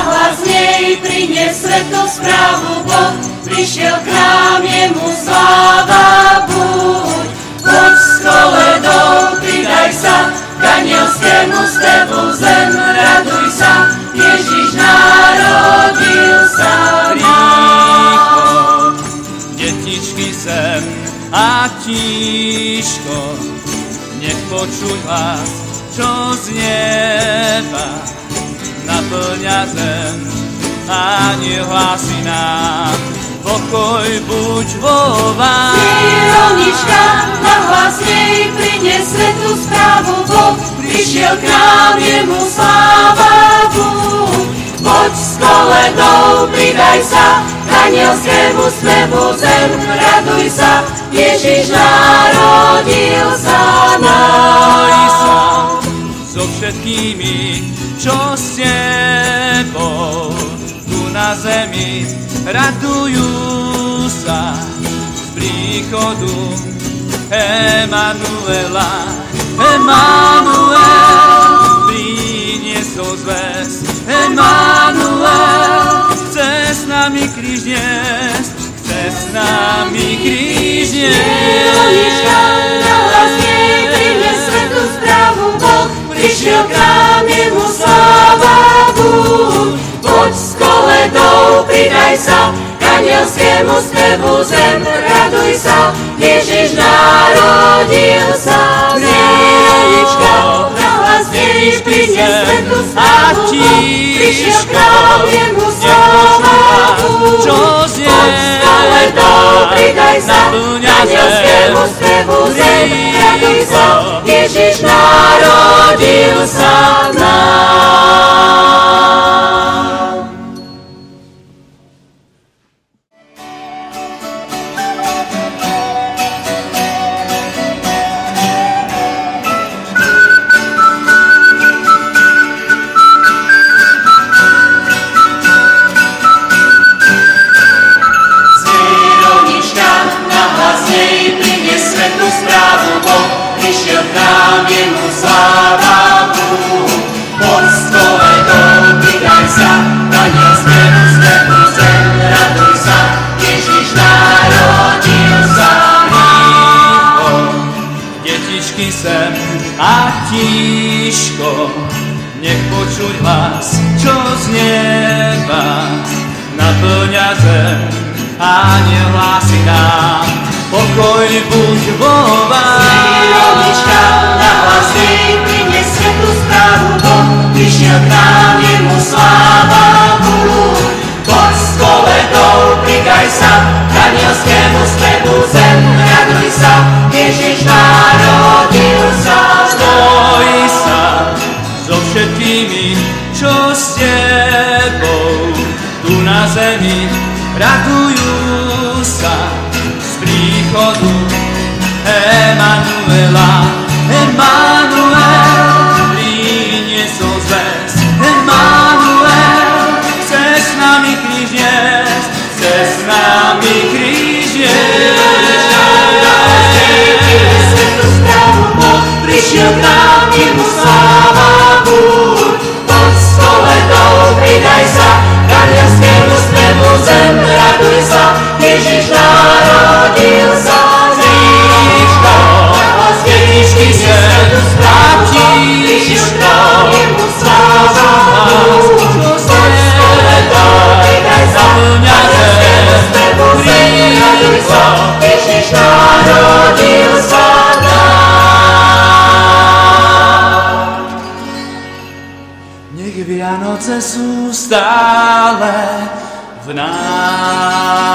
nahlas nej prinies svetú správu. Boh prišiel k nám, jemu sláva buď. Poď s koledou, pridaj sa k anielskému spevu. Zem, raduj sa, Ježiš narodil sa nám. Detičky sem a tíško, nech počuť hlas, čo z neba naplňa zem. Aniel hlási nám, pokoj buď vo vás. Zíronička, nahlas jej prinies svetú správu. Boh prišiel k nám, jemu sláva buď. Poď s koledou, pridaj sa k anielskému spevu. Zem, raduj sa, Ježiš narodil sa nám. So všetkými, čo s tebou tu na zemi radujú sa z príchodu Emanuela. Emanuel priniesol zväz. Emanuel chce s nami kríž niesť, chce s nami kríž niesť. Nahlas jej prinies svetú správu. Boh prišiel k nám, jemu sláva buď. Poď s koledou, pridaj sa k anielskému spevu. Zem, raduj sa, Ježiš narodil sa. Zíronička, nahlas jej prinies svetú správu. Boh prišiel k nám, jemu sláva buď. Poď s koledou, pridaj sa k anielskému spevu. Zem, raduj sa, Ježiš narodil sa nám. Prišiel k nám, jemu sláva buď. Poď s koledou, pridaj sa k anielskému spevu. Zem, raduj sa, Ježiš narodil sa nám. Detičky sem a tíško, nech počuť hlas, čo z neba naplňa zem. Aniel hlási nám, pokoj buď vo vás. Zíronička, nahlas jej prinies svetú správu. Boh prišiel k nám, jemu sláva buď. Poď s koledou, pridaj sa k anielskému spevu. Zem, raduj sa, Ježiš narodil sa. Spoj sa so všetkými, čo s tebou tu na zemi radujú sa z príchodu Emanuela. Emanuel priniesol zväz. Emanuel chce s nami kríž niesť, chce s nami kríž niesť. Prišiel k nám, jemu sláva buď. Poď s koledou, pridaj sa k anielskému spevu. Zem, raduj sa, Ježiš narodil sa. Zríčko, detičky sem a tíško, jemu sláva buď. Poď s koledou, pridaj sa k anielskému spevu. Zem, raduj sa, Ježiš narodil sa nám. Nech Vianoce sú stále v nás.